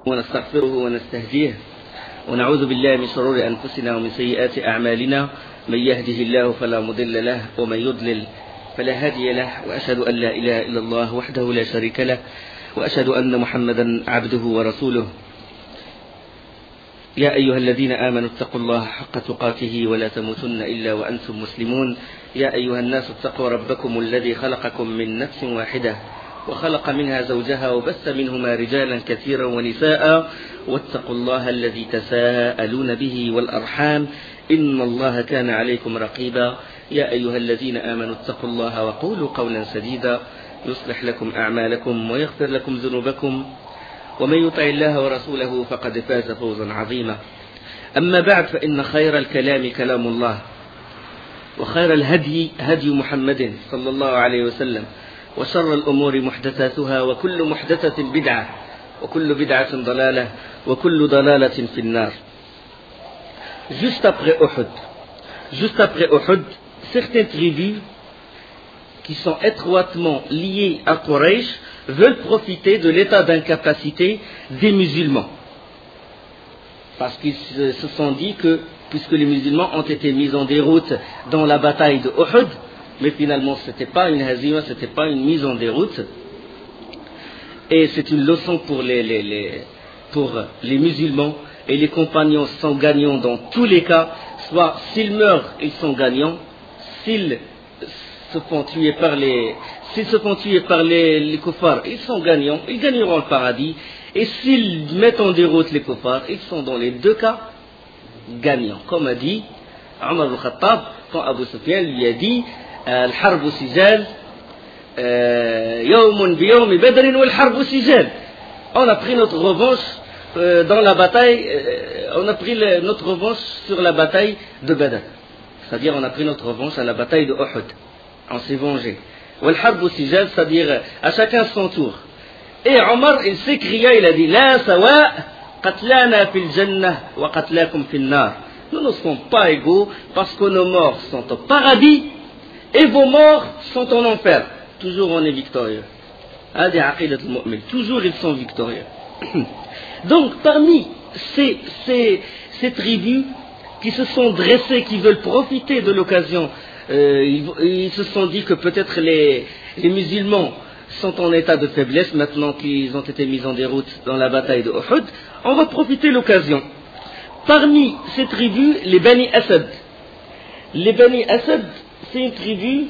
ونستغفره ونستهديه ونعوذ بالله من شرور أنفسنا ومن سيئات أعمالنا من يهده الله فلا مضل له ومن يضلل فلا هادي له وأشهد أن لا إله إلا الله وحده لا شريك له وأشهد أن محمدا عبده ورسوله. يا أيها الذين آمنوا اتقوا الله حق تقاته ولا تموتن إلا وأنتم مسلمون. يا أيها الناس اتقوا ربكم الذي خلقكم من نفس واحدة وخلق منها زوجها وبث منهما رجالا كثيرا ونساء واتقوا الله الذي تساءلون به والأرحام إن الله كان عليكم رقيبا. يا أيها الذين آمنوا اتقوا الله وقولوا قولا سديدا يصلح لكم أعمالكم ويغفر لكم ذنوبكم ومن يطع الله ورسوله فقد فاز فوزا عظيما. أما بعد فإن خير الكلام كلام الله وخير الهدي هدي محمد صلى الله عليه وسلم وشر الأمور محدثاتها وكل محدثة بدعة وكل بدعة ضلالة وكل ضلالة في النار. Juste après Uhud, certaines tribus qui sont étroitement liées à Quraysh veulent profiter de l'état d'incapacité des musulmans. Parce qu'ils se sont dit que, puisque les musulmans ont été mis en déroute dans la bataille de Uhud, mais finalement ce n'était pas une hazima, ce n'était pas une mise en déroute, et c'est une leçon pour les musulmans, et les compagnons sont gagnants dans tous les cas, soit s'ils meurent, ils sont gagnants, s'ils se font tuer par les kuffars, ils sont gagnants, ils gagneront le paradis, et s'ils mettent en déroute les kuffars, ils sont dans les deux cas gagnants. Comme a dit Omar al-Khattab, quand Abu Sufyan lui a dit الحرب سجال يوم بيوم بدر والحرب سجال. On a pris notre revanche dans la bataille, on a pris notre revanche sur la bataille de Badr. C'est-à-dire on a pris notre revanche à la bataille de Uhud. On s'est vengé. والحرب سجال, c'est-à-dire à chacun son tour. Et Omar, il s'écria, il a dit لا سواء قتلانا في الجنة وقتلاكم في النار. Nous ne sommes pas égaux parce que nos morts sont au paradis et vos morts sont en enfer. Toujours on est victorieux. Toujours ils sont victorieux. Donc parmi ces tribus qui se sont dressées, qui veulent profiter de l'occasion, ils se sont dit que peut-être les musulmans sont en état de faiblesse maintenant qu'ils ont été mis en déroute dans la bataille de Uhud. On va profiter de l'occasion. Parmi ces tribus, les Bani Asad. Les Bani Asad, c'est une tribu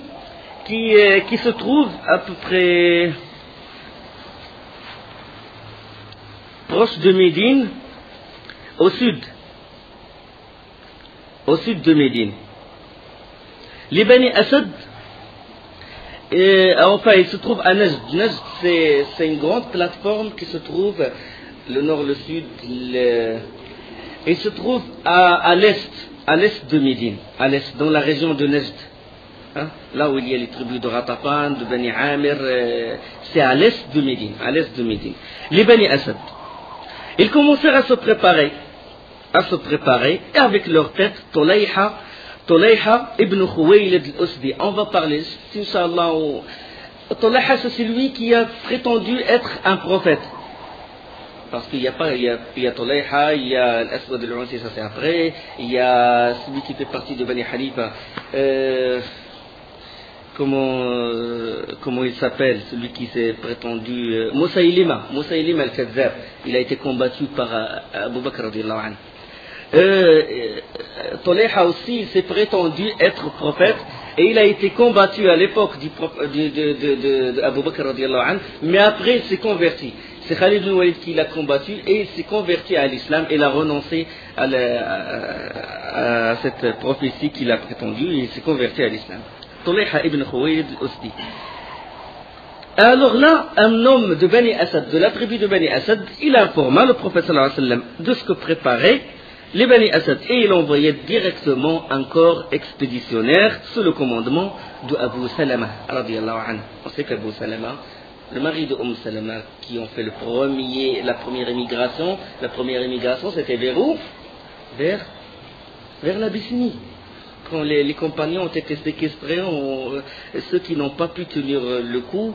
qui se trouve à peu près proche de Médine, au sud de Médine. Les Bani Asad, enfin, ils se trouvent à Najd. Najd, c'est une grande plateforme qui se trouve le nord, le sud, il se trouve à l'est de Médine, à l'est, dans la région de Najd. Hein? Là où il y a les tribus de Ratafan, de Bani Amir, c'est à l'est de Médine, Les Bani Asad. Ils commencèrent à se préparer, et avec leur tête, Tolayha ibn Khuwaylid al-Usdi. On va parler, Inch'Allah, Tolayha, c'est lui qui a prétendu être un prophète. Parce qu'il y a Tolayha, il y a Al-Aswad al-Unsi, ça c'est après, il y a celui qui fait partie de Bani Hanifa, comment il s'appelle, celui qui s'est prétendu, Musaylima al-Kazzab, il a été combattu par Abu Bakr radiyallahu anhu. Tolayha aussi, il s'est prétendu être prophète, et il a été combattu à l'époque de Abu Bakr radiyallahu anhu, mais après il s'est converti. C'est Khalid ibn Walid qui l'a combattu et il s'est converti à l'islam et il a renoncé à cette prophétie qu'il a prétendue et il s'est converti à l'islam. Tolayha ibn Khuwaylid al-Usdi. Alors là, un homme de Bani Asad, de la tribu de Bani Asad, il informa le prophète sallallahu alayhi wa sallam de ce que préparaient les Bani Asad et il envoyait directement un corps expéditionnaire sous le commandement de Abu Salama radiyallahu anhu. On sait qu'Abu Salama, le mari de Salama, qui ont fait la première émigration c'était vers où? Vers l'Abyssinie. Quand les compagnons ont été séquestrés, ceux qui n'ont pas pu tenir le coup,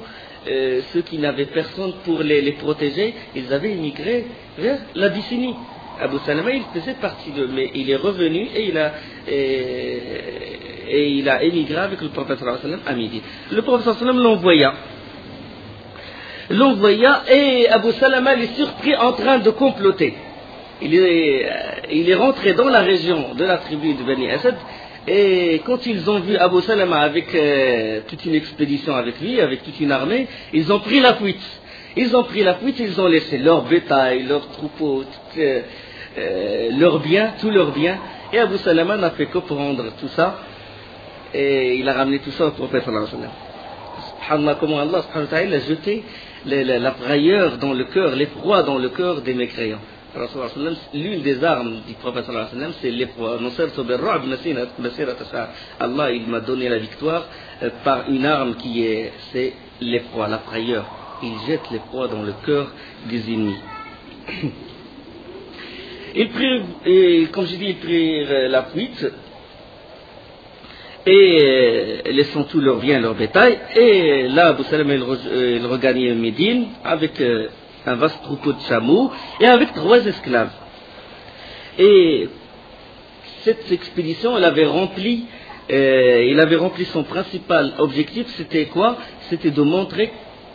ceux qui n'avaient personne pour les protéger, ils avaient émigré vers l'Abyssinie. Abu Salama, il faisait partie d'eux, mais il est revenu et il a émigré avec le prophète sallallahu alayhi wa sallam à Médine. Le prophète sallallahu alayhi wa sallam l'envoya et Abu Salama est surpris en train de comploter. Il est rentré dans la région de la tribu de Bani Asad et quand ils ont vu Abu Salama avec toute une expédition avec lui, avec toute une armée, ils ont pris la fuite. Ils ont laissé leur bétail, leurs troupeaux, leurs biens, tous leurs biens. Et Abu Salama n'a fait que prendre tout ça et il a ramené tout ça au prophète sallallahu alayhi wa sallam. Subhanallah, comment Allah subhanahu wa ta'ala a jeté la frayeur dans le cœur, l'effroi dans le cœur des mécréants. L'une des armes du prophète sallallahu alayhi wa sallam, c'est l'effroi. Allah, il m'a donné la victoire par une arme c'est l'effroi, la frayeur. Il jette l'effroi dans le cœur des ennemis. Ils prirent la fuite et laissant tout leur bien, leur bétail. Et là, Abu Salama, il regagnait Médine avec un vaste troupeau de chameaux et avec 3 esclaves. Et cette expédition, il avait rempli son principal objectif, c'était quoi? C'était de montrer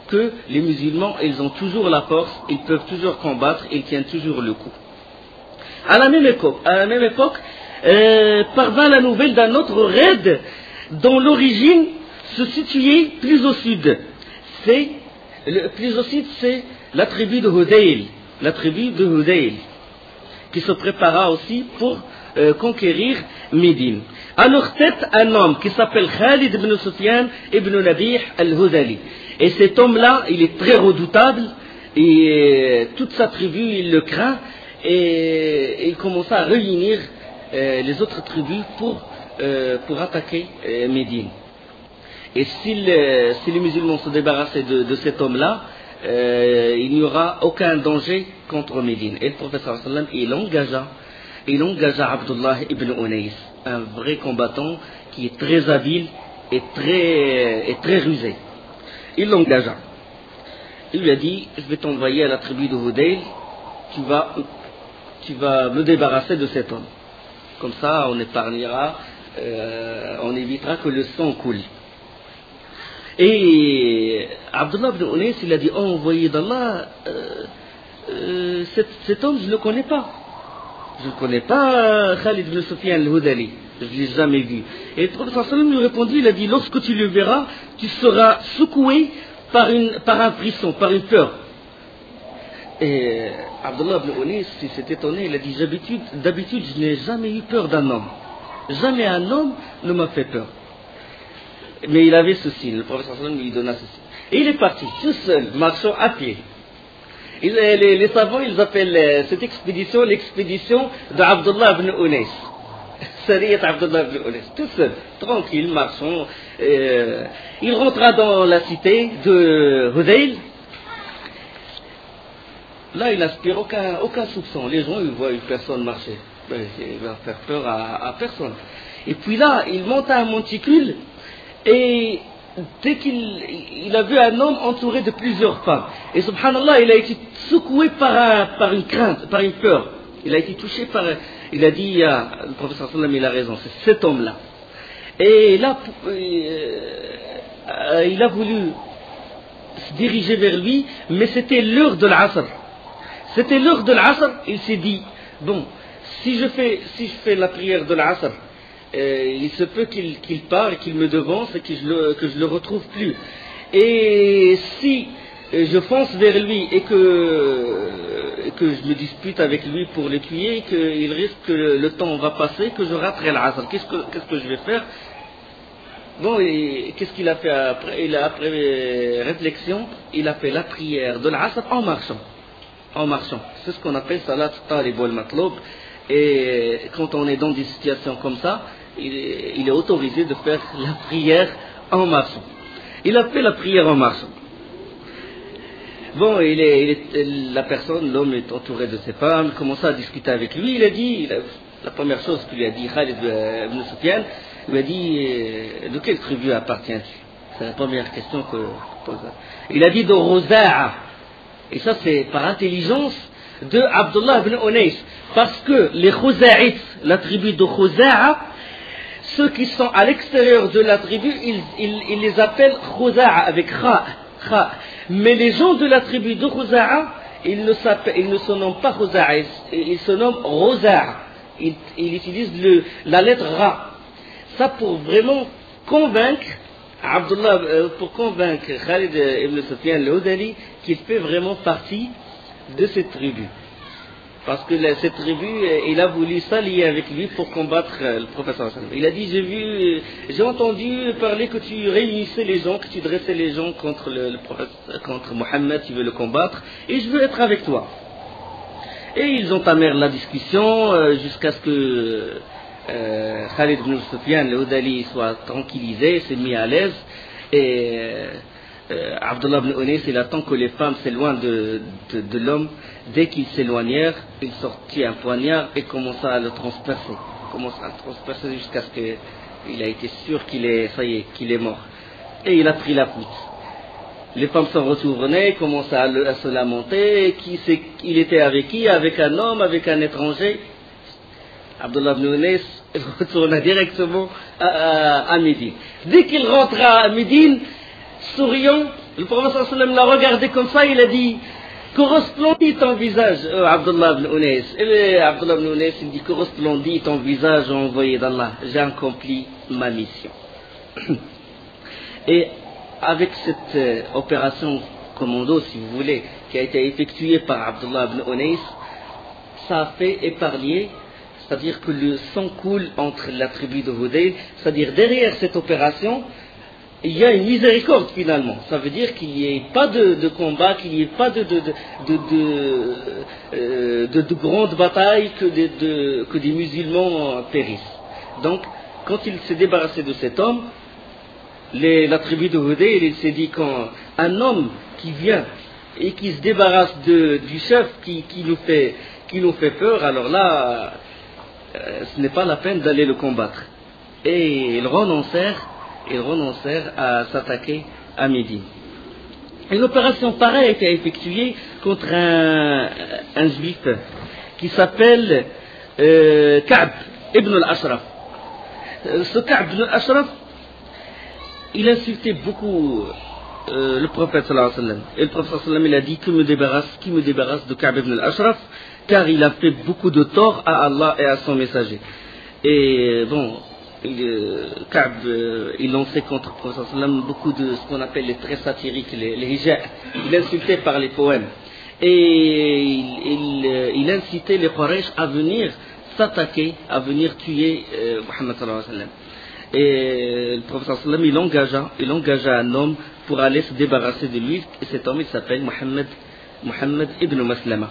que les musulmans, ils ont toujours la force, ils peuvent toujours combattre, ils tiennent toujours le coup. À la même époque, parvint la nouvelle d'un autre raid dont l'origine se situait plus au sud. Plus au sud, c'est la tribu de Hudayl, qui se prépara aussi pour conquérir Médine. À leur tête, un homme qui s'appelle Khalid ibn Sufyan ibn Nabih al-Hudali. Et cet homme-là, il est très redoutable, et toute sa tribu, il le craint, et il commença à réunir les autres tribus pour attaquer Médine. Et si les musulmans se débarrassaient de cet homme-là, il n'y aura aucun danger contre Médine. Et le prophète sallallahu alayhi wa sallam, il engagea Abdullah ibn Unais, un vrai combattant qui est très habile et très rusé. Il l'engagea. Il lui a dit, je vais t'envoyer à la tribu de Hudayl, tu vas me débarrasser de cet homme. Comme ça, on épargnera, on évitera que le sang coule. Et Abdullah ibn Unais, il a dit, oh envoyé d'Allah, cet homme, je ne le connais pas. Je ne connais pas Khalid ibn Sufyan al-Hudali. Je ne l'ai jamais vu. Et le prophète sallallahu alayhi wa sallam lui répondit, il a dit, lorsque tu le verras, tu seras secoué par un frisson, par une peur. Et Abdullah ibn Unais s'est étonné, il a dit, d'habitude, je n'ai jamais eu peur d'un homme. Jamais un homme ne m'a fait peur. Mais il avait ce signe, le prophète sallallahu alayhi wa sallam lui donna ce signe. Et il est parti, tout seul, marchant à pied. Les savants, ils appellent cette expédition l'expédition d'Abdullah ibn Unais. Sariyat Abdullah ibn Unais, tout seul, tranquille, marchant. Il rentra dans la cité de Hudayl. Là, il n'inspire aucun soupçon. Les gens, ils voient une personne marcher. Il va faire peur à personne. Et puis là, il monte à un monticule et dès qu'il a vu un homme entouré de plusieurs femmes. Et subhanallah, il a été secoué par une crainte, par une peur. Il a été touché par... Il a dit, le professeur sallam, il a raison, c'est cet homme-là. Et là, il a voulu se diriger vers lui, mais c'était l'heure de l'Asr. C'était l'heure de l'Asr, il s'est dit, bon, si je fais la prière de l'Asr, il se peut qu'il part, qu'il me devance et que je le retrouve plus. Et si je fonce vers lui et que je me dispute avec lui pour le tuer, qu'il risque que le temps va passer, que je raterai l'Asr, qu'est-ce que je vais faire? Bon, et qu'est-ce qu'il a fait après? Après réflexion, il a fait la prière de l'Asr en marchant. C'est ce qu'on appelle salat talib wal matloub. Et quand on est dans des situations comme ça, il est autorisé de faire la prière en marchant. Il a fait la prière en marchant. Bon, l'homme est entouré de ses femmes, il commence à discuter avec lui. Il a dit, la première chose qu'il lui a dit, Khalid ibn Sufyan, il lui a dit, de quelle tribu appartiens-tu? C'est la première question que pose. Il a dit de Roza'a. Et ça, c'est par intelligence de Abdullah ibn Unais. Parce que les Khuza'it, la tribu de Khuza'a, ceux qui sont à l'extérieur de la tribu, ils les appellent Khuza'a avec Kha. Mais les gens de la tribu de Khuza'a, ils ne se nomment pas Khuza'a, ils se nomment Roza'a. Ils utilisent la lettre Ra. Ça pour vraiment convaincre pour convaincre Khalid ibn Sufyan al-Hudali qu'il fait vraiment partie de cette tribu. Parce que cette tribu, il a voulu s'allier avec lui pour combattre le prophète sallallahu alayhi wa sallam. Il a dit, j'ai entendu parler que tu réunissais les gens, que tu dressais les gens contre le prophète, contre Mohammed, tu veux le combattre, et je veux être avec toi. Et ils entamèrent la discussion jusqu'à ce que Khalid ibn Sufyan al-Hudali soit tranquillisé, s'est mis à l'aise, et Abdullah ibn Unais, il attend que les femmes s'éloignent de l'homme. Dès qu'ils s'éloignèrent, il sortit un poignard et commença à le transpercer. Jusqu'à ce qu'il a été sûr qu'il est mort. Et il a pris la poutre. Les femmes sont retournées, commençaient à se lamenter. Il était avec qui? Avec un homme, avec un étranger. Abdullah ibn Unais retourna directement à Médine. Dès qu'il rentra à Médine, souriant, le prophète sallallahu alayhi wa sallam l'a regardé comme ça, il a dit: correspondit ton visage, Abdullah ibn Unais. Et Abdullah ibn Unais, il dit: correspondit ton visage, envoyé d'Allah, j'ai accompli ma mission. Et avec cette opération commando, si vous voulez, qui a été effectuée par Abdullah ibn Unais, ça a fait épargner, c'est-à-dire que le sang coule entre la tribu de Hudayl, c'est-à-dire derrière cette opération, il y a une miséricorde finalement. Ça veut dire qu'il n'y ait pas de combat, qu'il n'y ait pas de grandes batailles, que des musulmans périssent. Donc, quand il s'est débarrassé de cet homme, la tribu de Hudayl, il s'est dit, quand un homme qui vient et qui se débarrasse du chef qui nous fait peur, alors là, ce n'est pas la peine d'aller le combattre. Et ils renoncèrent à s'attaquer à Médine. Une opération pareille a été effectuée contre un juif qui s'appelle Ka'b ibn al-Ashraf. Ce Ka'b ibn al-Ashraf, il insultait beaucoup le prophète sallallahu alayhi wa sallam. Et le prophète sallallahu alayhi wa sallam, il a dit: qui me débarrasse de Ka'b ibn al-Ashraf, car il a fait beaucoup de tort à Allah et à son messager. Et bon, Ka'b, il lançait contre le prophète sallallahu alayhi wa sallam beaucoup de ce qu'on appelle les traits satiriques, les hija'. Il insultait par les poèmes. Et il incitait les Quraysh à venir s'attaquer, à venir tuer Muhammad sallallahu alayhi wa sallam. Et le prophète sallallahu alayhi wa sallam, il engagea un homme pour aller se débarrasser de lui, et cet homme, il s'appelle Muhammad ibn Maslama.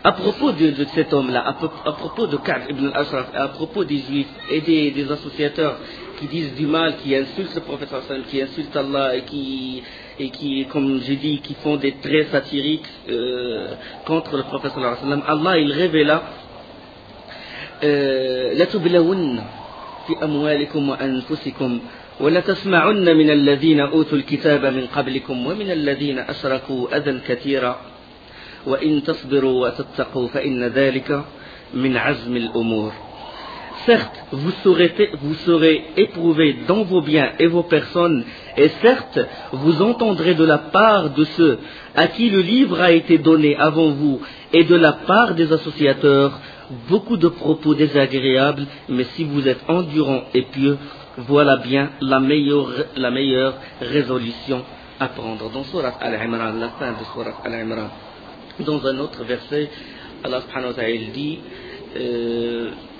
À propos de cet homme-là, à propos de Ka'b ibn al-Ashraf, à propos des juifs et des associateurs qui disent du mal, qui insultent le prophète sallallahu alayhi wa sallam, qui insultent Allah et qui, comme j'ai dit, qui font des traits satiriques contre le prophète sallallahu alayhi wa sallam, Allah, il révéla la tublawunna fi amwalikum wa anfusikum ولا تسمعن من الذين أوتوا الكتاب من قبلكم ومن الذين أشركوا أذى كثيرا وإن تصبروا وتتقوا فإن ذلك من عزم الأمور. Certes, vous serez éprouvés dans vos biens et vos personnes, et certes, vous entendrez de la part de ceux à qui le livre a été donné avant vous, et de la part des associateurs, beaucoup de propos désagréables, mais si vous êtes endurants et pieux, voilà bien la meilleure résolution à prendre. Dans Surat Al-Imran, la fin de Surat Al-Imran, dans un autre verset, Allah subhanahu wa ta'ala dit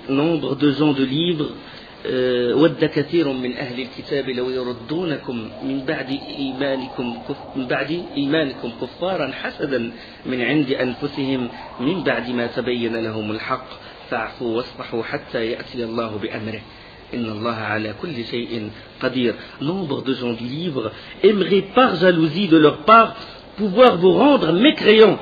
nombre de gens de livres ود كثير من أهل الكتاب لو يردونكم من بعد إيمانكم كفارا حسدا من عند أنفسهم من بعد ما تبين لهم الحق فاعفوا واصفحوا حتى يأتي الله بأمره إن الله على كل شيء قدير. Nombre de gens du livre aimeraient par jalousie de leur part pouvoir vous rendre mécréants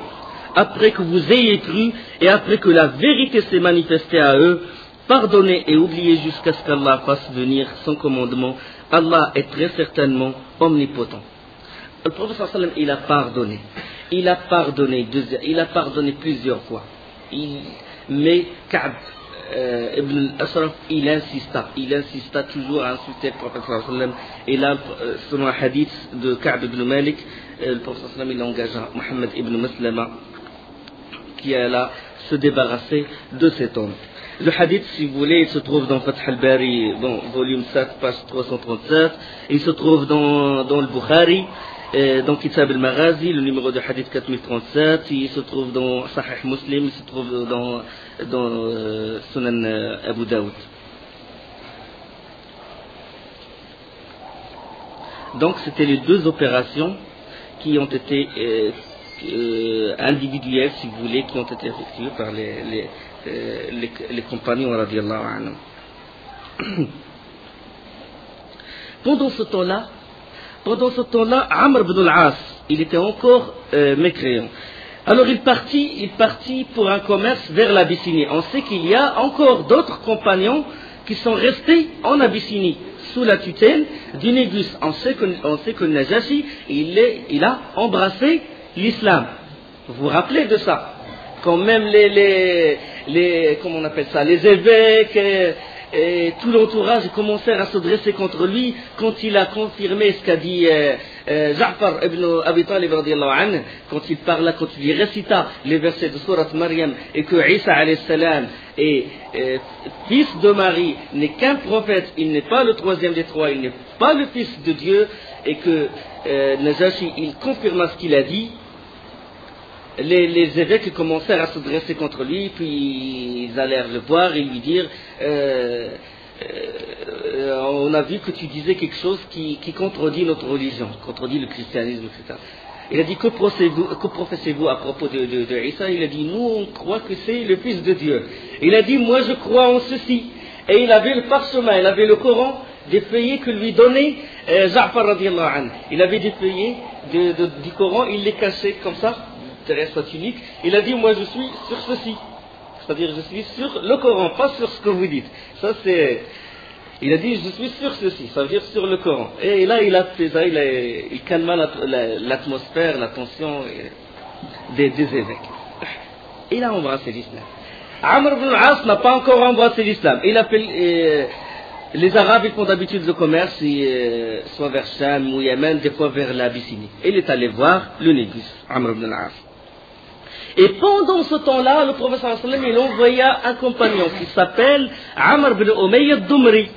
après que vous ayez cru et après que la vérité s'est manifestée à eux. Pardonnez et oubliez jusqu'à ce qu'Allah fasse venir son commandement. Allah est très certainement omnipotent. Le prophète sallam, il a pardonné. Il a pardonné plusieurs fois. Mais Ka'b ibn al-Ashraf, il insista toujours à insulter le prophète sallam. Et là, selon un hadith de Ka'b ibn Malik, le prophète sallam, il engagea Mohammed ibn Maslama qui alla se débarrasser de cet homme. Le hadith, si vous voulez, il se trouve dans Fath al-Bari, volume 7, page 337. Il se trouve dans le Bukhari, dans Kitab al-Maghazi, le numéro de hadith 4037. Il se trouve dans Sahih Muslim, il se trouve dans Sunan Abu Daoud. Donc, c'était les deux opérations qui ont été individuelles, si vous voulez, qui ont été effectuées par les compagnons radiallahu anhum. Pendant ce temps-là, Amr ibn al-As, il était encore mécréant. Alors il partit pour un commerce vers l'Abyssinie. On sait qu'il y a encore d'autres compagnons qui sont restés en Abyssinie sous la tutelle du Négus. On sait que Najashi, il a embrassé l'islam. Vous vous rappelez de ça? Quand même comment on appelle ça, les évêques et tout l'entourage commencèrent à se dresser contre lui quand il a confirmé ce qu'a dit Ja'far ibn Abi Talib radiallahu anhu, quand il lui récita les versets de Surat Maryam et que Isa alayhi salam est fils de Marie, n'est qu'un prophète, il n'est pas le troisième des trois, il n'est pas le fils de Dieu, et que Najashi il confirma ce qu'il a dit. Les évêques commencèrent à se dresser contre lui, puis ils allèrent le voir et lui dire on a vu que tu disais quelque chose qui contredit notre religion, contredit le christianisme, etc. Il a dit que professez-vous à propos de Isa? Il a dit nous on croit que c'est le fils de Dieu. Il a dit moi je crois en ceci. Et il avait le parchemin, il avait le Coran, des feuillets que lui donnait Ja'far radiallahu anhu. Il avait des feuillets du Coran, il les cachait comme ça derrière sa tunique. Il a dit moi je suis sur ceci, c'est-à-dire je suis sur le Coran, pas sur ce que vous dites. Ça c'est, il a dit je suis sur ceci, ça veut dire sur le Coran. Et là il a fait ça, il calma l'atmosphère, la tension des évêques. Il a embrassé l'islam. Amr ibn al-As n'a pas encore embrassé l'islam. Il a fait les Arabes, ils font d'habitude le commerce, soit vers Sham ou Yémen, des fois vers l'Abyssinie. Il est allé voir le Négus, Amr ibn al-As. Et pendant ce temps-là, le prophète sallallahu alayhi wa sallam, il envoya un compagnon qui s'appelle Amr ibn Umayya ad-Dumri.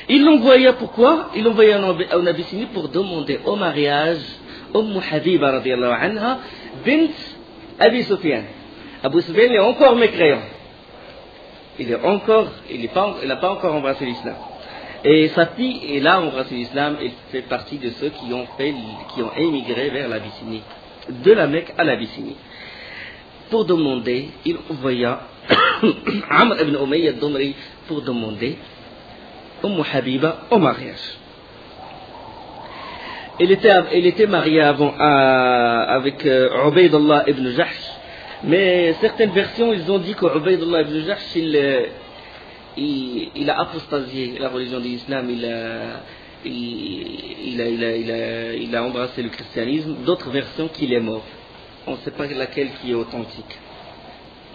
Il l'envoya pourquoi? Il l'envoya en Abyssinie pour demander au mariage Habiba radiallahu anha, bint Abi Sufyan. Abu Sufyan est encore mécréant. Il n'a pas encore embrassé l'islam. Et sa fille, elle a embrassé l'islam, elle fait partie de ceux qui ont émigré vers l'Abyssinie, de la Mecque à l'Abyssinie. Pour demander, il envoya Amr ibn Umayya ad-Dumri pour demander Habiba au mariage. Elle était mariée avant avec Ubaydullah ibn Jahsh. Mais certaines versions, ils ont dit que Ubaydullah ibn Jahsh, il a apostasié la religion de l'islam, il a embrassé le christianisme. D'autres versions qu'il est mort. On ne sait pas laquelle qui est authentique.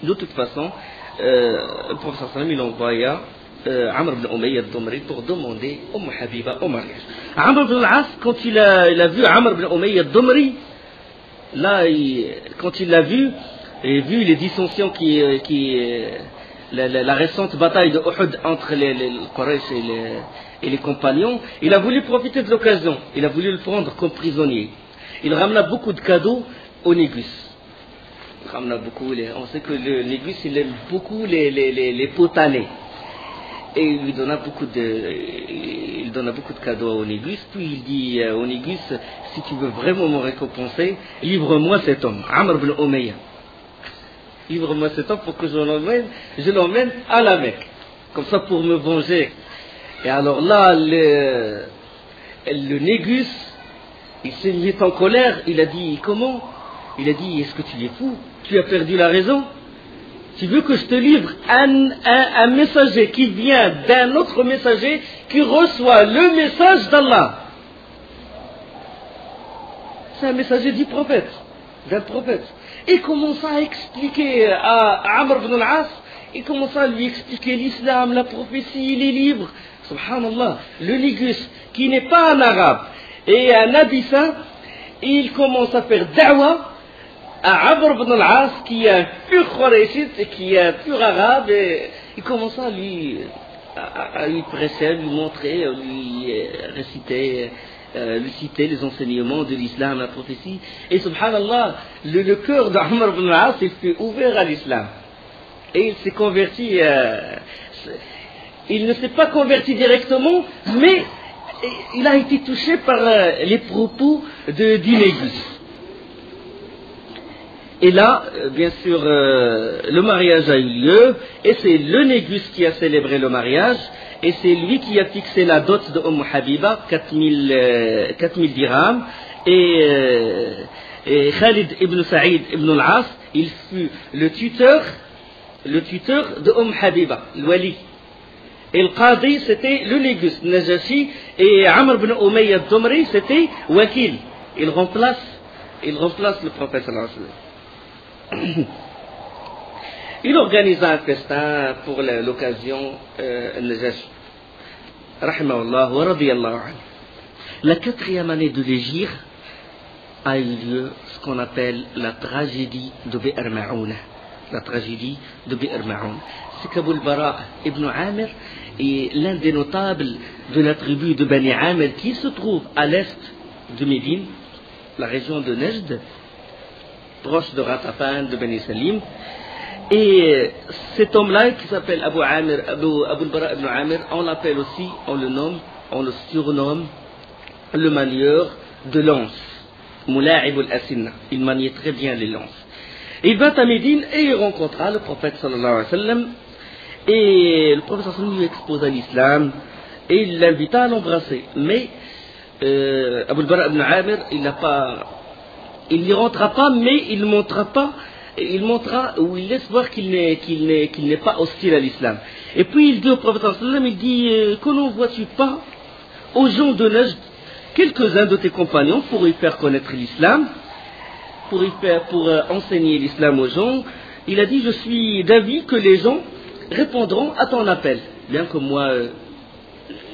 De toute façon, le prophète sallam, il envoya Amr ibn Umayya ad-Dumri pour demander Habiba au mariage. Amr ibn al-As, quand il a vu Amr ibn Umayya ad-Dumri, là, quand il l'a vu, et vu les dissensions la récente bataille de Uhud entre les Quraysh et les compagnons, il a voulu profiter de l'occasion. Il a voulu le prendre comme prisonnier. Il ramena beaucoup de cadeaux au Négus. Il ramena beaucoup. On sait que le Négus, il aime beaucoup les potanés. Et il lui donna beaucoup de cadeaux au Négus. Puis il dit au Négus, si tu veux vraiment me récompenser, livre-moi cet homme, Amr ibn Umayya. Livre-moi cet homme pour que je l'emmène à la Mecque. Comme ça pour me venger. Et alors là, le Négus, il s'est mis en colère. Il a dit, comment? Il a dit, est-ce que tu es fou? Tu as perdu la raison? Tu veux que je te livre un messager qui vient d'un autre messager qui reçoit le message d'Allah. C'est un messager du prophète, d'un prophète. Et il commence à expliquer à Amr ibn al-As, il commence à lui expliquer l'islam, la prophétie, les livres. Subhanallah, le Négus, qui n'est pas un arabe et un abyssin, il commence à faire da'wa à Amr ibn al-As, qui est un pur Qurayshite et qui est un pur arabe, et il commence à lui prêcher, à lui montrer, à lui réciter, lui citer les enseignements de l'islam, la prophétie. Et subhanallah, le cœur d'Amr ibn al-As, il fut ouvert à l'islam. Et il s'est converti, il ne s'est pas converti directement, mais il a été touché par les propos du Négus. Et là, bien sûr, le mariage a eu lieu, et c'est le Négus qui a célébré le mariage, et c'est lui qui a fixé la dot de Habiba, 4000 dirhams, et Khalid ibn Saïd ibn al-As, il fut le tuteur de Habiba, le wali. Et le qadi, c'était le Négus, Najashi, et Amr ibn Umayya al-Dumri, c'était Wakil. Il remplace le prophète sallallahu alayhi wa sallam. Il organisa un festin pour l'occasion, Najashi. Rahimahullah wa radiyallahu anhu. La 4e année de l'Hégire a eu lieu ce qu'on appelle la tragédie de Bi'r Ma'ouna. La tragédie de Bi'r Ma'ouna. C'est qu'Abu al-Bara ibn Amir est l'un des notables de la tribu de Bani Amir qui se trouve à l'est de Médine, la région de Nejd, proche de Ratafan, de Bani Salim. Et cet homme-là, qui s'appelle Abu al-Bara ibn Amir, on l'appelle aussi, on le surnomme le manieur de lance. Mula'ib al-Asinna. Il maniait très bien les lances. Il vint à Médine et il rencontra le prophète sallallahu alayhi wa sallam. Et le prophète sallallahu alayhi wa sallam lui exposa l'islam et il l'invita à l'embrasser. Mais Abu al-Bara ibn Amir, il n'y rentra pas, mais il montra ou il laisse voir qu'il n'est pas hostile à l'islam. Et puis il dit au prophète sallallahu alayhi wa sallam, il dit, que n'en vois-tu pas aux gens de Najd, quelques-uns de tes compagnons pour y faire connaître l'islam, pour enseigner l'islam aux gens. Il a dit, je suis d'avis que les gens répondront à ton appel. Bien que moi,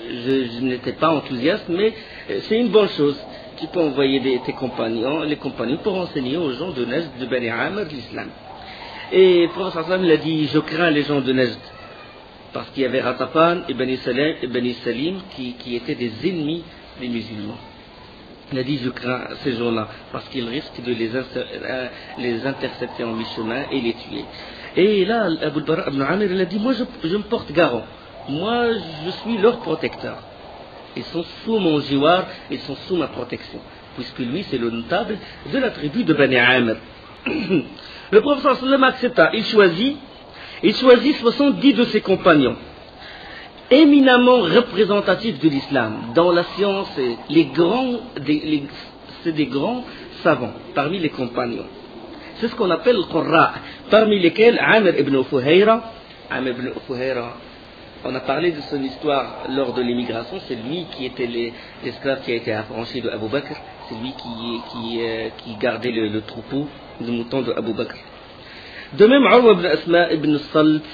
je n'étais pas enthousiaste, mais c'est une bonne chose. Tu peux envoyer les compagnons pour enseigner aux gens de Najd, de Bani Amr, l'islam. Et le prophète sallallahu alayhi wa sallam, il a dit, je crains les gens de Najd, parce qu'il y avait Ratafan et Bani Salim qui étaient des ennemis des musulmans. Il a dit, je crains ces gens-là, parce qu'ils risquent de les intercepter en mi-chemin et les tuer. Et là, Abu al-Bara ibn Amir, il a dit, moi je me porte garant. Moi, je suis leur protecteur. Ils sont sous mon jiwar, ils sont sous ma protection. Puisque lui, c'est le notable de la tribu de Bani Amr. Le prophète sallallahu alayhi wa sallam accepta. Il choisit 70 de ses compagnons, éminemment représentatifs de l'islam. Dans la science, c'est des grands savants parmi les compagnons. C'est ce qu'on appelle le Qurra, parmi lesquels Amr ibn Fuhayra, on a parlé de son histoire lors de l'immigration, c'est lui qui était l'esclave qui a été affranchi de Abu Bakr, c'est lui qui gardait le troupeau de moutons de Abu Bakr. De même, Urwa ibn Asma ibn Salt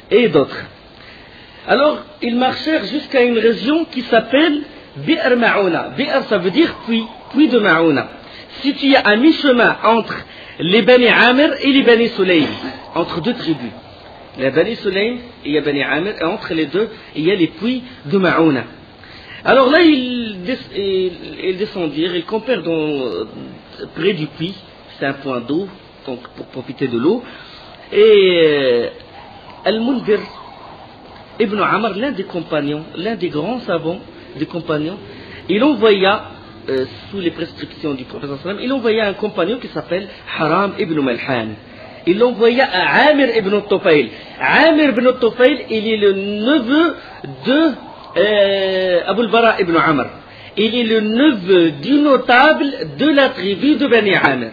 et d'autres. Alors, ils marchèrent jusqu'à une région qui s'appelle Bi'r Ma'ouna. Bi'r, ça veut dire puits de Ma'ouna. Situé à mi-chemin entre les Bani Amr et les Bani Sulaym, entre deux tribus. Les Bani Sulaym et il y a Bani Amr, et entre les deux, il y a les puits de Ma'ouna. Alors là, ils descendirent, ils campèrent près du puits, c'est un point d'eau, donc pour profiter de l'eau. Et Al-Mundir Ibn Amr, l'un des compagnons, l'un des grands savants des compagnons, il envoya, sous les prescriptions du prophète sallallahu alayhi wa sallam, il envoya un compagnon qui s'appelle Haram ibn Malhan. Il l'envoya à Amir ibn Tufayl. Amir ibn Tufayl, il est le neveu de Abu al-Bara ibn Amr. Il est le neveu du notable de la tribu de Bani Amr.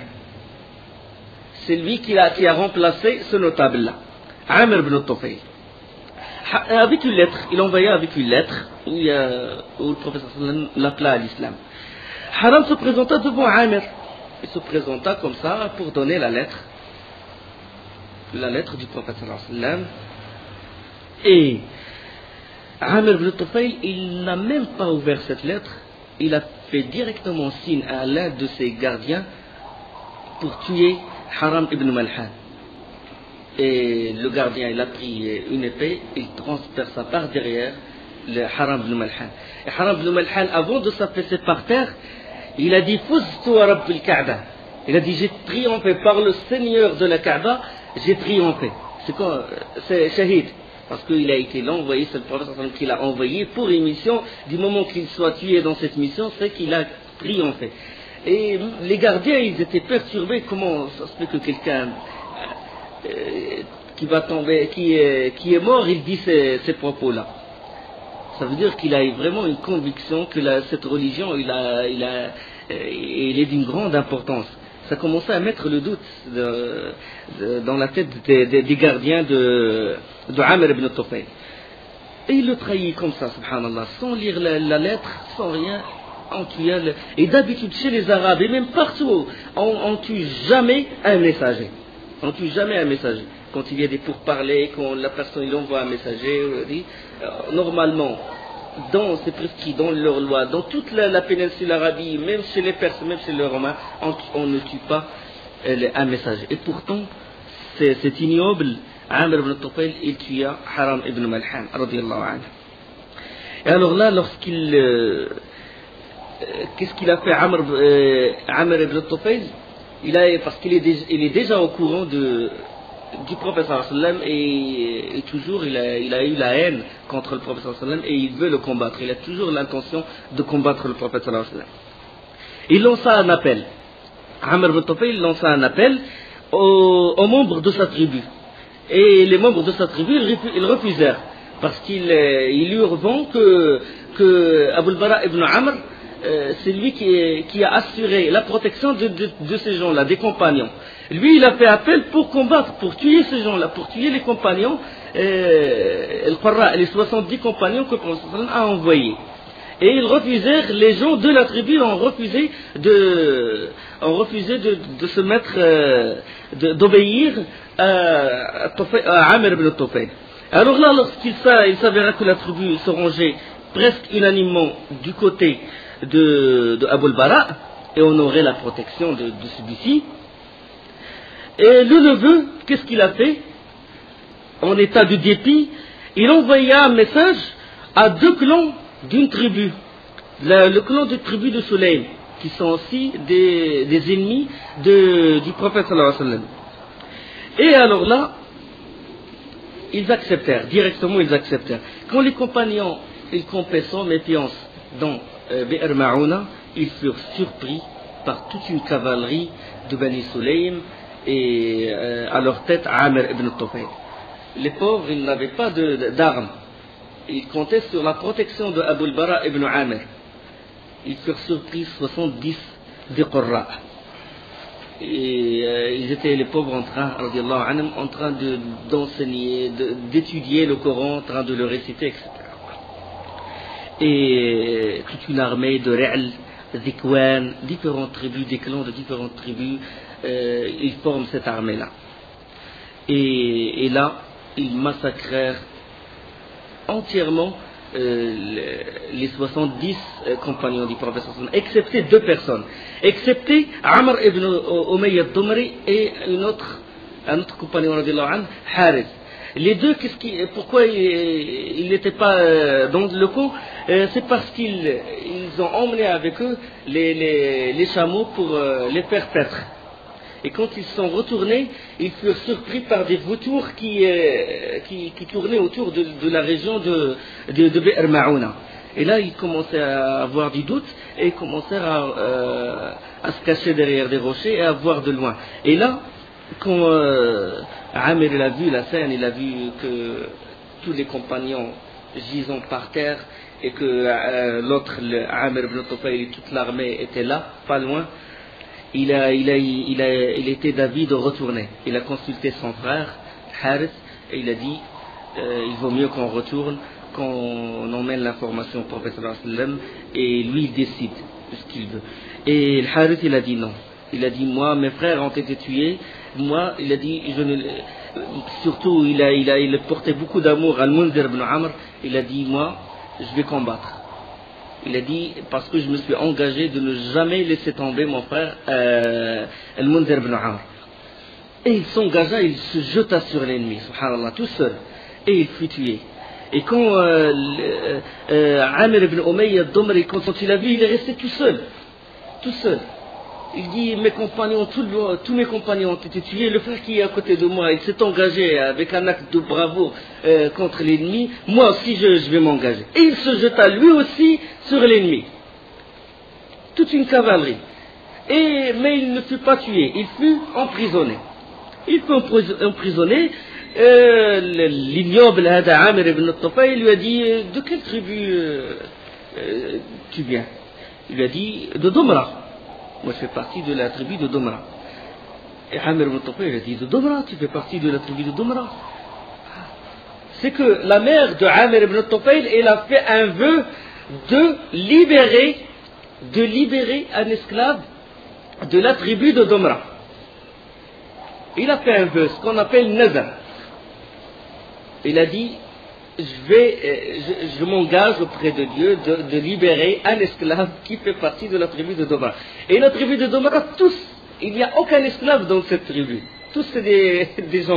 C'est lui qui a remplacé ce notable-là. Amr ibn Tufayl. Avec une lettre, il envoyait avec une lettre où le professeur l'appela à l'islam. Haram se présenta devant Amr. Il se présenta comme ça pour donner la lettre du prophète sallallahu alayhi wa sallam. Et Amr ibn Tufayl, il n'a même pas ouvert cette lettre, il a fait directement signe à l'un de ses gardiens pour tuer Haram ibn Malhan. Et le gardien, il a pris une épée, il transperça par derrière le Haram ibn Malhan. Et Haram ibn Malhan, avant de s'affaisser par terre, il a dit Fuztu wa Rabbil Kaaba. Il a dit j'ai triomphé par le Seigneur de la Kaaba, j'ai triomphé. C'est quoi? C'est shahid. Parce qu'il a été l'envoyé, c'est le prophète qui l'a envoyé pour une mission. Du moment qu'il soit tué dans cette mission, c'est qu'il a triomphé. Et les gardiens, ils étaient perturbés. Comment ça se fait que quelqu'un qui va tomber, qui est mort, il dit ces propos-là? Ça veut dire qu'il a vraiment une conviction que cette religion, il est d'une grande importance. Ça commençait à mettre le doute dans la tête des gardiens de Amr ibn Tufayl. Et il le trahit comme ça, subhanallah, sans lire la lettre, sans rien. Et d'habitude, chez les Arabes, et même partout, on ne tue jamais un messager. On ne tue jamais un messager. Quand il y a des pourparlers, quand la personne il envoie un messager, normalement, c'est prescrit dans leur loi, dans toute la péninsule arabe, même chez les Perses, même chez les Romains, on ne tue pas un messager. Et pourtant, c'est ignoble. Amr ibn Tufayl, il tua Haram ibn Malhan, radiyallahu anhu. Et alors là, qu'est-ce qu'il a fait Amr ibn Tufayl? Parce qu'il est déjà au courant du prophète sallam et toujours il a eu la haine contre le prophète sallam et il veut le combattre. Il a toujours l'intention de combattre le prophète sallam. Il lança un appel. Amr ibn Tufayl lança un appel aux membres de sa tribu. Et les membres de sa tribu, ils refusèrent. Parce qu'il lui revend que Abu al-Bara ibn Amr, c'est lui qui a assuré la protection de ces gens-là, des compagnons. Lui, il a fait appel pour combattre, pour tuer ces gens-là, pour tuer les compagnons, les 70 compagnons que le prophète a envoyés. Et ils refusèrent, les gens de la tribu ont refusé de se mettre, d'obéir à Amr ibn Tufayl. Alors là, lorsqu'il s'avéra que la tribu se rangeait presque unanimement du côté de Abu al-Bara, et on aurait la protection de celui-ci, et le neveu, qu'est-ce qu'il a fait? En état de dépit, il envoya un message à 2 clans d'une tribu, le clan de tribu de Sulaym, qui sont aussi des ennemis du prophète sallallahu alayhi wa sallam. Et alors là, ils acceptèrent, directement ils acceptèrent. Quand les compagnons, ils campaient sans méfiance dans Bi'r Ma'ouna, ils furent surpris par toute une cavalerie de Bani Sulaym et à leur tête Amr ibn Tufayl. Les pauvres, ils n'avaient pas d'armes. Ils comptaient sur la protection de Abu al-Bara ibn Amr. Ils furent surpris 70 des Qurra. Et ils étaient les pauvres en train d'enseigner, d'étudier le Coran, en train de le réciter, etc. Et toute une armée de Ra'l, Zikwan, différentes tribus, des clans de différentes tribus, ils forment cette armée-là. Et là, ils massacrèrent entièrement les 70 compagnons du prophète, excepté 2 personnes, excepté Amr ibn Umayya al-Dumri et un autre compagnon, Harith. Les deux, pourquoi ils n'étaient pas dans le camp? C'est parce qu'ils ont emmené avec eux les chameaux pour les faire paître. Et quand ils sont retournés, ils furent surpris par des vautours qui tournaient autour de la région de Bi'r Ma'ouna. Et là, ils commençaient à avoir du doute et ils commencèrent à se cacher derrière des rochers et à voir de loin. Et là, quand Amir a vu la scène, il a vu que tous les compagnons gisant par terre et que l'autre, Amir ibn Tufayl et toute l'armée étaient là, pas loin. Il était d'avis de retourner. Il a consulté son frère, Harith, et il a dit il vaut mieux qu'on retourne, qu'on emmène l'information au prophète sallallahu alayhi wa sallam, et lui il décide de ce qu'il veut. Et le Harith il a dit non. Il a dit moi mes frères ont été tués, moi il a dit je ne... surtout il portait beaucoup d'amour à Al-Mundhir ibn Amr, il a dit moi je vais combattre. Il a dit parce que je me suis engagé de ne jamais laisser tomber mon frère Al-Mundhir ibn Amr. Et il s'engagea, il se jeta sur l'ennemi, subhanallah, tout seul, et il fut tué. Et quand Amir ibn Umayya al-Dumri, quand il a vu, il est resté tout seul. Il dit mes compagnons, tous mes compagnons ont été tués, le frère qui est à côté de moi, il s'est engagé avec un acte de bravoure contre l'ennemi, moi aussi je vais m'engager. Et il se jeta lui aussi sur l'ennemi. Toute une cavalerie. Mais il ne fut pas tué, il fut emprisonné. L'ignoble Amir ibn Tufayl lui a dit de quelle tribu tu viens? Il lui a dit de Domra. Moi je fais partie de la tribu de Domra. Et Amir ibn Tufayl a dit de Domra, tu fais partie de la tribu de Domra. C'est que la mère de Amir ibn Tufayl, elle a fait un vœu de libérer un esclave de la tribu de Domra. Il a fait un vœu, ce qu'on appelle nazar. Il a dit je m'engage auprès de Dieu de libérer un esclave qui fait partie de la tribu de Domra. Et la tribu de Domra, tous, il n'y a aucun esclave dans cette tribu. Tous c'est des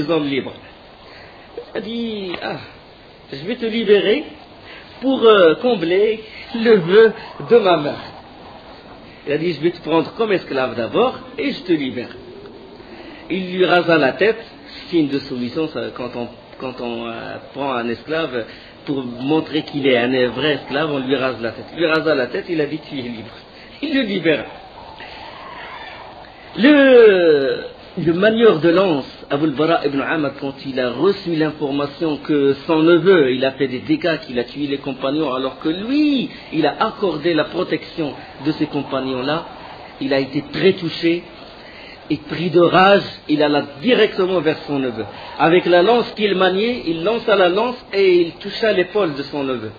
hommes libres. Il a dit je vais te libérer pour combler le vœu de ma mère. Il a dit je vais te prendre comme esclave d'abord et je te libère. Il lui rasa la tête, signe de soumission, quand on prend un esclave pour montrer qu'il est un vrai esclave, on lui rase la tête. Il lui rasa la tête, il a dit tu es libre. Il le libéra. Le manieur de lance, Abu al-Bara ibn Amr, quand il a reçu l'information que son neveu, il a fait des dégâts, qu'il a tué les compagnons, alors que lui, il a accordé la protection de ces compagnons-là, il a été très touché. Et pris de rage, il alla directement vers son neveu. Avec la lance qu'il maniait, il lança la lance et il toucha l'épaule de son neveu.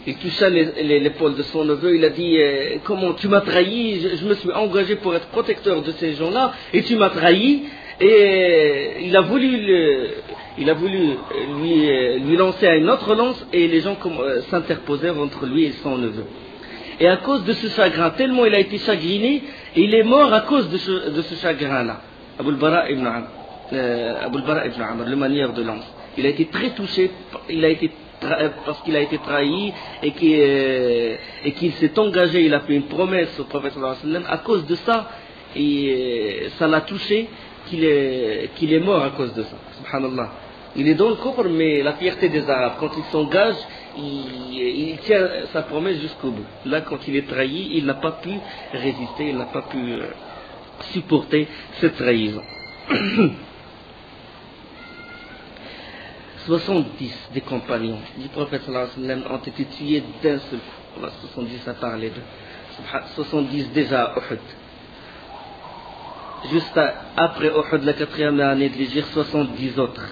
Il toucha l'épaule de son neveu, il a dit comment tu m'as trahi, je me suis engagé pour être protecteur de ces gens-là, et tu m'as trahi. Et il a voulu lui lancer une autre lance, et les gens s'interposèrent entre lui et son neveu. Et à cause de ce chagrin, tellement il a été chagriné, il est mort à cause de ce chagrin-là. Abu al-Bara ibn Amr, le manieur de lance. Il a été très touché, parce qu'il a été trahi et qu'il s'est engagé, il a fait une promesse au prophète sallallahu alayhi wa sallam. À cause de ça, et ça l'a touché qu'il est mort à cause de ça. Subhanallah. Il est dans le kufr, mais la fierté des Arabes, quand il s'engage, il tient sa promesse jusqu'au bout. Là, quand il est trahi, il n'a pas pu résister, il n'a pas pu supporter cette trahison. 70 des compagnons du prophète sallallahu alayhi wa sallam ont été tués d'un seul coup. 70 à parler de 70 déjà à Uhud. Juste après Uhud, la 4e année de l'Hégire, 70 autres.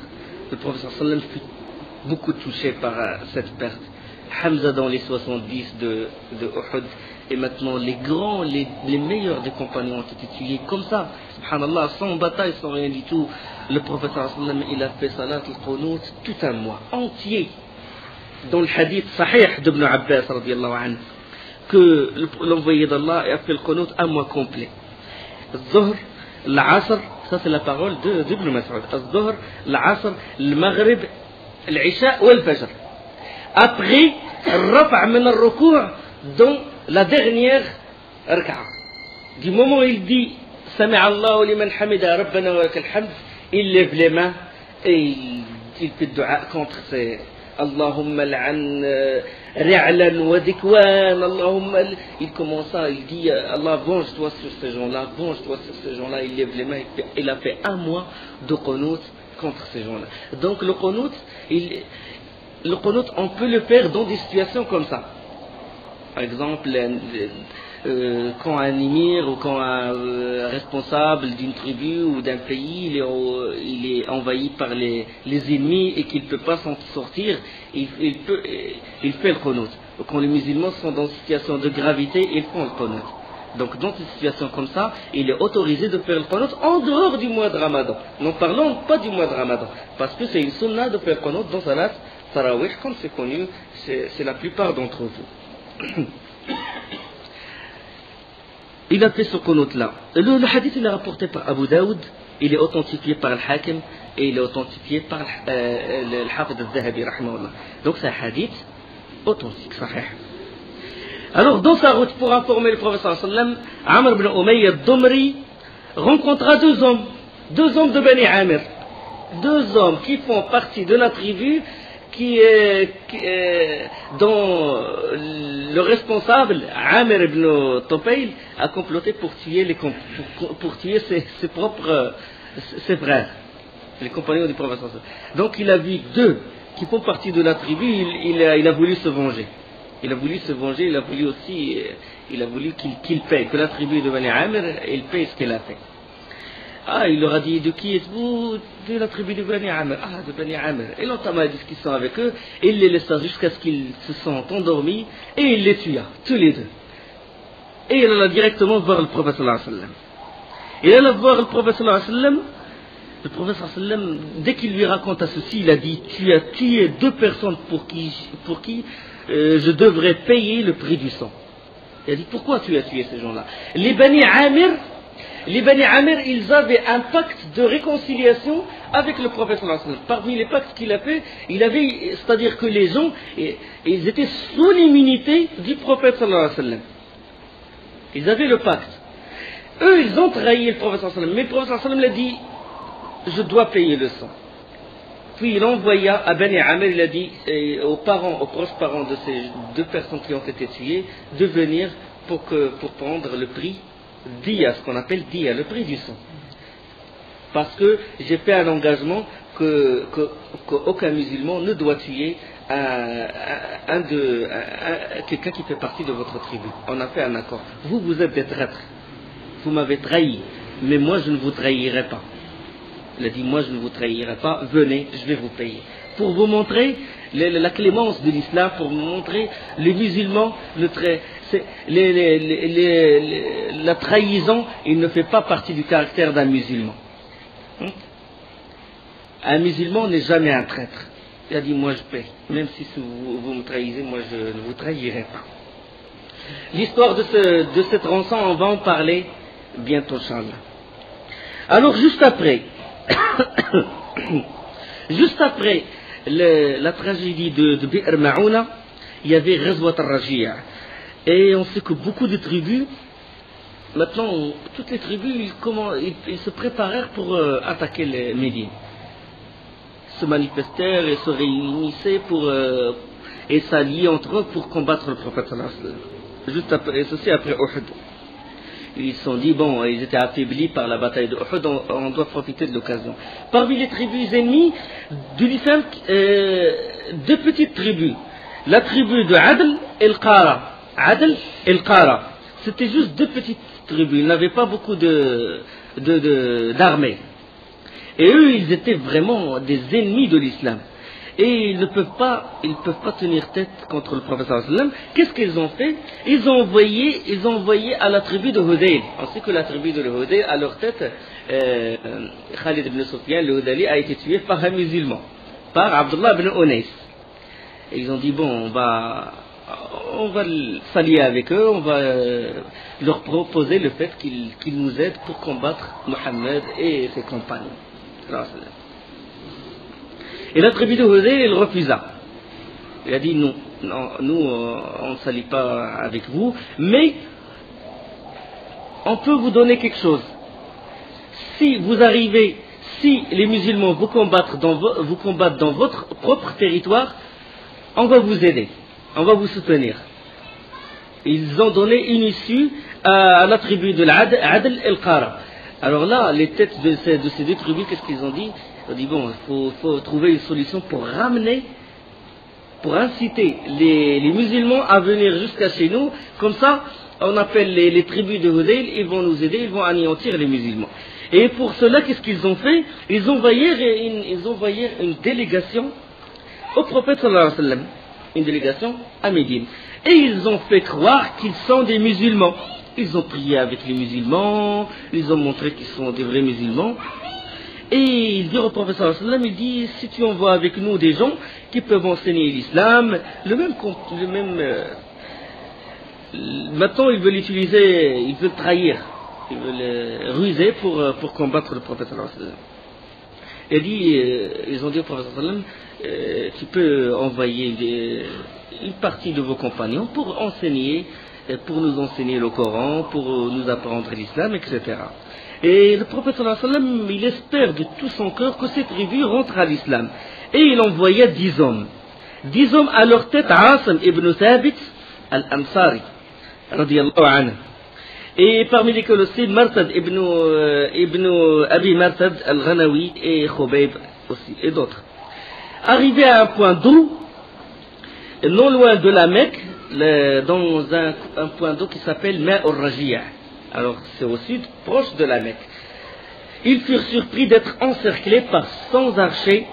Le prophète sallallahu alayhi wa sallam fut beaucoup touché par cette perte. Hamza dans les 70 de Uhud, et maintenant les grands, les meilleurs des compagnons ont été tués comme ça, subhanallah, sans bataille, sans rien du tout. Le prophète sallallahu alayhi wa sallam, il a fait salat al-qunut tout un mois entier. Dans le hadith sahih d'Ibn Abbas radiyallahu anhu, que l'envoyé d'Allah a fait le qunut un mois complet. Zuhr, l'Asr, ça c'est la parole d'Ibn Mas'ud. Zuhr, l'Asr, le Maghrib, l'Isha ou le Fajr. Après, Rafa' min al-ruku' dans la dernière raka'a. Du moment où il dit Sami'a Allahu liman hamida Rabbana wa lakal hamd, il lève les mains et il fait dua contre ces Allahumma al'an ri'lan wa dikwan, Allahumma. Il commence à, il dit Allah, venge-toi sur ces gens-là, venge-toi sur ces gens-là. Il lève les mains, il a fait un mois de qunut contre ces gens-là. Donc le qunut, on peut le faire dans des situations comme ça. Par exemple, quand un émir ou quand un responsable d'une tribu ou d'un pays il est envahi par les ennemis et qu'il ne peut pas s'en sortir, il fait le qunut. Quand les musulmans sont dans une situation de gravité, ils font le qunut. Donc dans une situation comme ça, il est autorisé de faire le qunut en dehors du mois de Ramadan. N'en parlons pas du mois de Ramadan, parce que c'est une sunna de faire le qunut dans Salat Tarawih, comme c'est connu, c'est la plupart d'entre vous. Il a fait ce qunut là. Le hadith il est rapporté par Abu Daoud, il est authentifié par Al-Hakim et il est authentifié par le Hafid al-Zahabi rahimahullah. Donc c'est un hadith authentique, sahih. Alors, dans sa route pour informer le prophète sallam, Amr ibn Umayya al-Dumri rencontra deux hommes de Bani Amir. Deux hommes qui font partie de la tribu dont le responsable, Amir ibn Tufayl, a comploté pour tuer ses frères, les compagnons du prophète sallam. Donc, il a vu deux qui font partie de la tribu, il a voulu se venger. Il a voulu qu'il paye, que la tribu de Bani Amir, il paye ce qu'il a fait. Il leur a dit, de qui êtes-vous? De la tribu de Bani Amir. De Bani Amir. Il entama la discussion avec eux, et il les laissa jusqu'à ce qu'ils se sentent endormis, et il les tua, tous les deux. Et il alla directement voir le prophète sallallahu alayhi wa sallam. Il alla voir le prophète sallallahu alayhi wa sallam. Le prophète sallallahu alayhi wa sallam, dès qu'il lui raconta ceci, il a dit, tu as tué deux personnes pour qui je devrais payer le prix du sang. Il a dit, pourquoi tu as tué ces gens-là? Les Bani Amir, ils avaient un pacte de réconciliation avec le prophète sallallahu alayhi wa sallam. Parmi les pactes qu'il a fait, c'est-à-dire que les gens, ils étaient sous l'immunité du prophète sallallahu alayhi wa sallam. Ils avaient le pacte. Eux, ils ont trahi le prophète sallallahu alayhi wa sallam. Mais le prophète sallallahu alayhi wa sallam l'a dit, je dois payer le sang. Puis il envoya à Bani Amir, il a dit aux proches parents de ces deux personnes qui ont été tuées, de venir pour prendre le prix diya, ce qu'on appelle diya, le prix du sang. Parce que j'ai fait un engagement qu'aucun musulman ne doit tuer quelqu'un qui fait partie de votre tribu. On a fait un accord. Vous êtes des traîtres. Vous m'avez trahi, mais moi je ne vous trahirai pas. Il a dit, moi je ne vous trahirai pas, venez, je vais vous payer. Pour vous montrer la clémence de l'islam, pour vous montrer les musulmans, la trahison, il ne fait pas partie du caractère d'un musulman. Un musulman n'est jamais un traître. Il a dit, moi je paye. Même si vous me trahissez, moi je ne vous trahirai pas. L'histoire de cette rançon, on va en parler bientôt, Inch'Allah. Alors juste après la tragédie de Bi'r Ma'ouna, il y avait Ghazwat al-Raji'a. Et on sait que beaucoup de tribus, maintenant, toutes les tribus, ils se préparèrent pour attaquer les Médines. Ils se manifestèrent et se réunissaient et s'alliaient entre eux pour combattre le prophète sallallahu alayhi wa sallam. Juste après, et ceci après Uhud. Ils se sont dit, bon, ils étaient affaiblis par la bataille de Uhud, on doit profiter de l'occasion. Parmi les tribus ennemies de l'islam, deux petites tribus. La tribu de Adl et Al-Qara. Adl et Al-Qara. C'était juste deux petites tribus, ils n'avaient pas beaucoup d'armées. Et eux, ils étaient vraiment des ennemis de l'islam. Et ils ne peuvent pas tenir tête contre le prophète sallallahu alayhi wa sallam. Qu'est-ce qu'ils ont fait? Ils ont envoyé à la tribu de Hudayl. On sait que la tribu de Hudayl, à leur tête, Khalid ibn Sufyan, le Hudayli, a été tué par un musulman, par Abdullah ibn Unais. Et ils ont dit, bon, on va s'allier avec eux, on va leur proposer le fait qu'ils nous aident pour combattre Mohammed et ses compagnons. Et la tribu de Hudayl, elle refusa. Il a dit, nous, on ne s'allie pas avec vous, mais on peut vous donner quelque chose. Si les musulmans vous combattent dans votre propre territoire, on va vous aider, on va vous soutenir. Ils ont donné une issue à la tribu de l'Adl et Al-Qara. Alors là, les têtes de ces deux tribus, qu'est-ce qu'ils ont dit? Ils ont dit, bon, il faut trouver une solution pour inciter les musulmans à venir jusqu'à chez nous, comme ça, on appelle les tribus de Hudayl, ils vont nous aider, ils vont anéantir les musulmans. Et pour cela, qu'est-ce qu'ils ont fait? Ils envoyèrent une délégation au prophète sallallahu alayhi wa sallam, une délégation à Médine. Et ils ont fait croire qu'ils sont des musulmans. Ils ont prié avec les musulmans, ils ont montré qu'ils sont des vrais musulmans. Et il dit au prophète sallallahu alayhi wa sallam, il dit, si tu envoies avec nous des gens qui peuvent enseigner l'islam, maintenant ils veulent trahir, ils veulent ruser pour combattre le prophète sallallahu alayhi wa sallam. Il dit, ils ont dit au prophète sallallahu alayhi wa sallam, tu peux envoyer une partie de vos compagnons pour nous enseigner le Coran, pour nous apprendre l'islam, etc. Et le prophète sallallahu alayhi wa sallam, il espère de tout son cœur que cette tribu rentre à l'islam. Et il envoya 10 hommes. 10 hommes à leur tête, Asim ibn Thabit al-Ansari, radiyallahu anhu. Et parmi lesquels aussi Martad ibn Abi Martad al-Ghanawi et Khubayb aussi, et d'autres. Arrivés à un point d'eau, non loin de la Mecque, dans un point d'eau qui s'appelle Ma' al-Raji'a. Alors c'est au sud, proche de la Mecque. Ils furent surpris d'être encerclés par 100 archers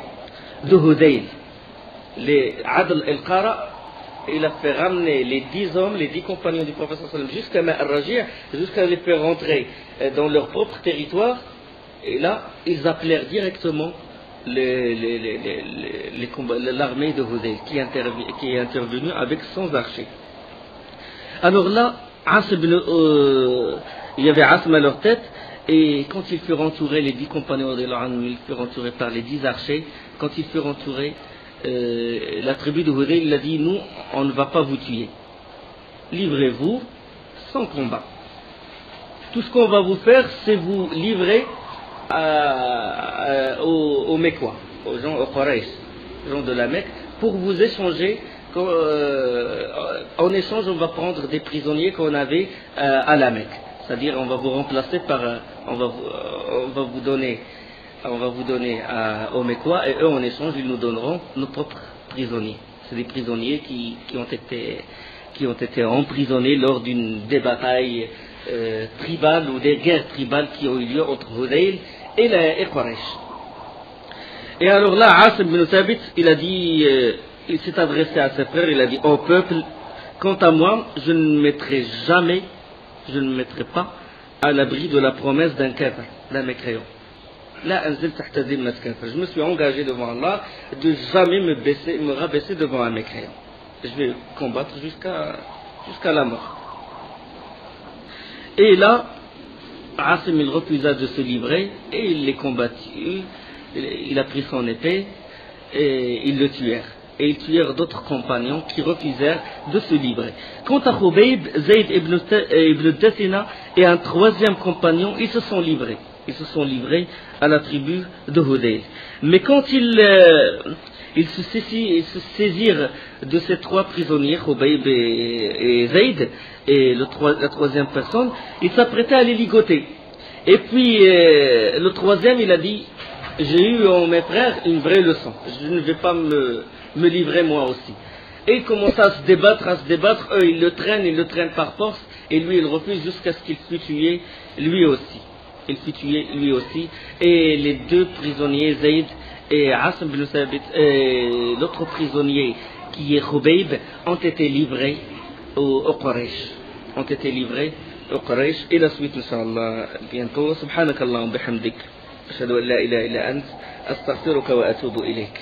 de Hudayl. Les Adl el-Qara, il a fait ramener les 10 hommes, les 10 compagnons du prophète sallallahu alayhi wa sallam jusqu'à Ma' al-Raji'a, jusqu'à les faire rentrer dans leur propre territoire. Et là, ils appelèrent directement l'armée de Hudayl qui est intervenue avec 100 archers. Alors là, il y avait Asim à leur tête, et quand ils furent entourés, les 10 compagnons de l'An, ils furent entourés par les 10 archers. Quand ils furent entourés, la tribu de Hudayl, il a dit, nous, on ne va pas vous tuer. Livrez-vous sans combat. Tout ce qu'on va vous faire, c'est vous livrer aux Mecquois, aux gens, aux Quraysh, aux gens de la Mecque, pour vous échanger. En échange, on va prendre des prisonniers qu'on avait à la Mecque. C'est-à-dire, on va vous remplacer par, on va vous donner aux Mecquois, et eux, en échange, ils nous donneront nos propres prisonniers. C'est des prisonniers qui ont été emprisonnés lors des batailles tribales ou des guerres tribales qui ont eu lieu entre Hudayl et Quraysh. Et alors là, Asim ibn Thabit, il a dit, il s'est adressé à ses frères, il a dit, au peuple, quant à moi, je ne me mettrai pas à l'abri de la promesse d'un kafir, d'un mécréant. Là, je me suis engagé devant Allah de jamais me rabaisser devant un mécréant. Je vais combattre jusqu'à la mort. Et là, Asim il refusa de se livrer et il les combattit. Il a pris son épée et ils le tuèrent. Et ils tuèrent d'autres compagnons qui refusèrent de se livrer. Quant à Khubayb, Zayd ibn Dathina et un troisième compagnon, ils se sont livrés. Ils se sont livrés à la tribu de Hudayl. Mais quand ils se saisirent de ces 3 prisonniers, Khubayb et Zayd, et la troisième personne, ils s'apprêtaient à les ligoter. Et puis le troisième, il a dit, j'ai eu en mes frères une vraie leçon. Je ne vais pas me livrer moi aussi. Et il commença à se débattre. Eux, ils le traînent par force. Et lui, il refuse jusqu'à ce qu'il fût tué lui aussi. Et les 2 prisonniers, Zayd et Asim ibn Thabit, et l'autre prisonnier qui est Khubayb, ont été livrés au Quraysh. Et la suite, Inch'Allah, bientôt. Subhanakallah wa bihamdik. Ashhadu an la ilaha illa ant. Astaghfiruka wa atubu ilayk.